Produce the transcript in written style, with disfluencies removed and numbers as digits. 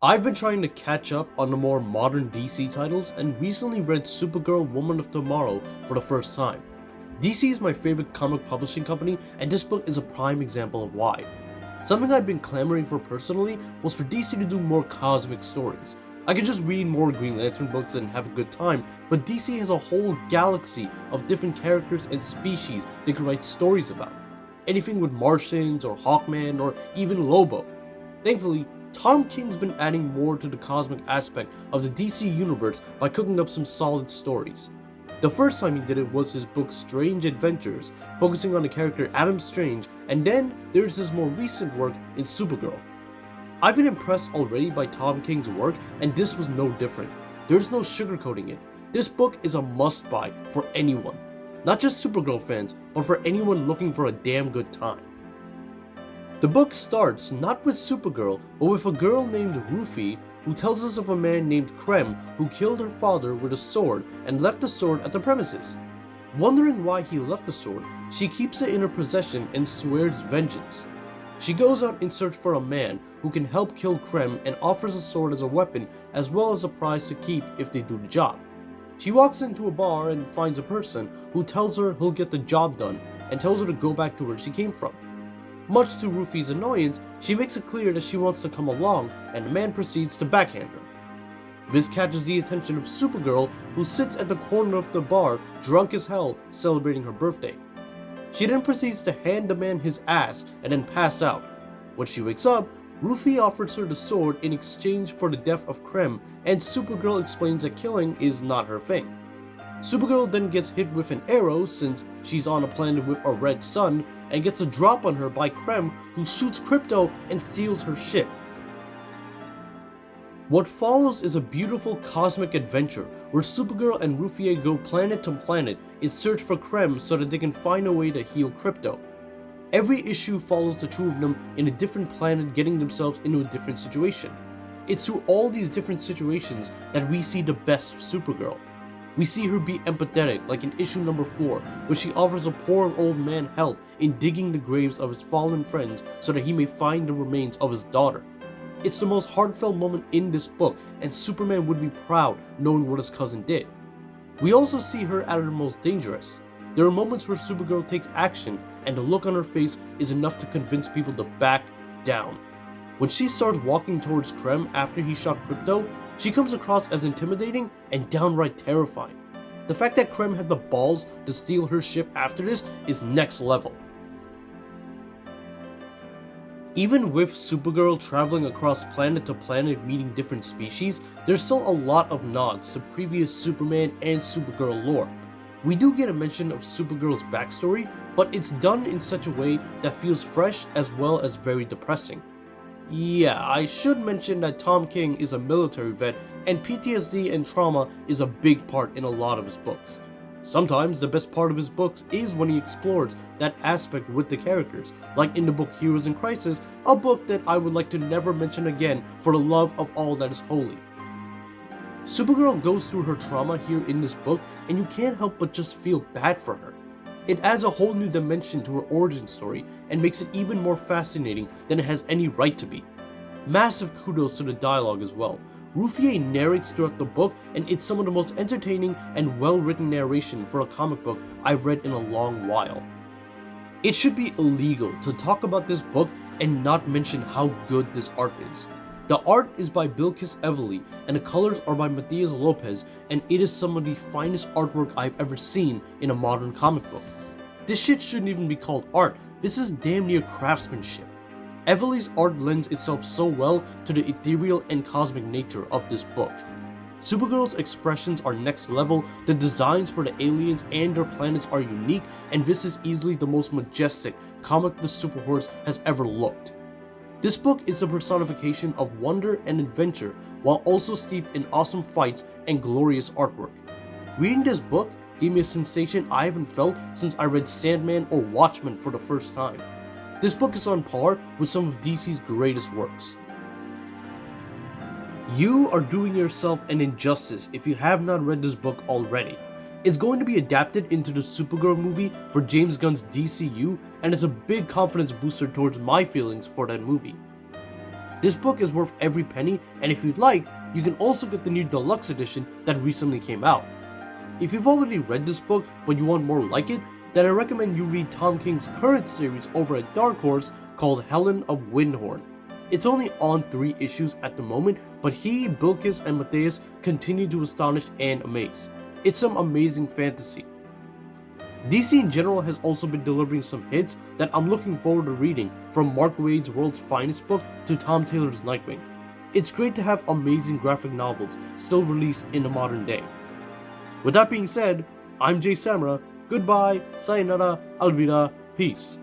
I've been trying to catch up on the more modern DC titles and recently read Supergirl Woman of Tomorrow for the first time. DC is my favorite comic publishing company, and this book is a prime example of why. Something I've been clamoring for personally was for DC to do more cosmic stories. I could just read more Green Lantern books and have a good time, but DC has a whole galaxy of different characters and species they could write stories about. Anything with Martians or Hawkman or even Lobo. Thankfully, Tom King's been adding more to the cosmic aspect of the DC universe by cooking up some solid stories. The first time he did it was his book Strange Adventures, focusing on the character Adam Strange, and then there's his more recent work in Supergirl. I've been impressed already by Tom King's work, and this was no different. There's no sugarcoating it. This book is a must-buy for anyone. Not just Supergirl fans, but for anyone looking for a damn good time. The book starts not with Supergirl, but with a girl named Rufy who tells us of a man named Krem who killed her father with a sword and left the sword at the premises. Wondering why he left the sword, she keeps it in her possession and swears vengeance. She goes out in search for a man who can help kill Krem and offers the sword as a weapon as well as a prize to keep if they do the job. She walks into a bar and finds a person who tells her he'll get the job done and tells her to go back to where she came from. Much to Rufy's annoyance, she makes it clear that she wants to come along, and the man proceeds to backhand her. This catches the attention of Supergirl, who sits at the corner of the bar, drunk as hell, celebrating her birthday. She then proceeds to hand the man his ass and then pass out. When she wakes up, Rufy offers her the sword in exchange for the death of Krem, and Supergirl explains that killing is not her thing. Supergirl then gets hit with an arrow since she's on a planet with a red sun and gets a drop on her by Krem, who shoots Krypto and steals her ship. What follows is a beautiful cosmic adventure where Supergirl and Rufy go planet to planet in search for Krem so that they can find a way to heal Krypto. Every issue follows the two of them in a different planet getting themselves into a different situation. It's through all these different situations that we see the best of Supergirl. We see her be empathetic, like in issue number 4, where she offers a poor old man help in digging the graves of his fallen friends so that he may find the remains of his daughter. It's the most heartfelt moment in this book, and Superman would be proud knowing what his cousin did. We also see her at her most dangerous. There are moments where Supergirl takes action, and the look on her face is enough to convince people to back down. When she starts walking towards Krem after he shot Krypto, she comes across as intimidating and downright terrifying. The fact that Krem had the balls to steal her ship after this is next level. Even with Supergirl traveling across planet to planet meeting different species, there's still a lot of nods to previous Superman and Supergirl lore. We do get a mention of Supergirl's backstory, but it's done in such a way that feels fresh as well as very depressing. Yeah, I should mention that Tom King is a military vet, and PTSD and trauma is a big part in a lot of his books. Sometimes the best part of his books is when he explores that aspect with the characters, like in the book Heroes in Crisis, a book that I would like to never mention again for the love of all that is holy. Supergirl goes through her trauma here in this book, and you can't help but just feel bad for her. It adds a whole new dimension to her origin story and makes it even more fascinating than it has any right to be. Massive kudos to the dialogue as well. Rufy narrates throughout the book, and it's some of the most entertaining and well-written narration for a comic book I've read in a long while. It should be illegal to talk about this book and not mention how good this art is. The art is by Bilkis Evely, and the colors are by Matias Lopez, and it is some of the finest artwork I've ever seen in a modern comic book. This shit shouldn't even be called art, this is damn near craftsmanship. Evely's art lends itself so well to the ethereal and cosmic nature of this book. Supergirl's expressions are next level, the designs for the aliens and their planets are unique, and this is easily the most majestic comic the Superhorse has ever looked. This book is the personification of wonder and adventure, while also steeped in awesome fights and glorious artwork. Reading this book gave me a sensation I haven't felt since I read Sandman or Watchmen for the first time. This book is on par with some of DC's greatest works. You are doing yourself an injustice if you have not read this book already. It's going to be adapted into the Supergirl movie for James Gunn's DCU, and it's a big confidence booster towards my feelings for that movie. This book is worth every penny, and if you'd like, you can also get the new deluxe edition that recently came out. If you've already read this book but you want more like it, then I recommend you read Tom King's current series over at Dark Horse called Helen of Windhorn. It's only on 3 issues at the moment, but he, Bilkis, and Matthias continue to astonish and amaze. It's some amazing fantasy. DC in general has also been delivering some hits that I'm looking forward to reading, from Mark Waid's World's Finest book to Tom Taylor's Nightwing. It's great to have amazing graphic novels still released in the modern day. With that being said, I'm Jay Samra. Goodbye, sayonara, alvida, peace.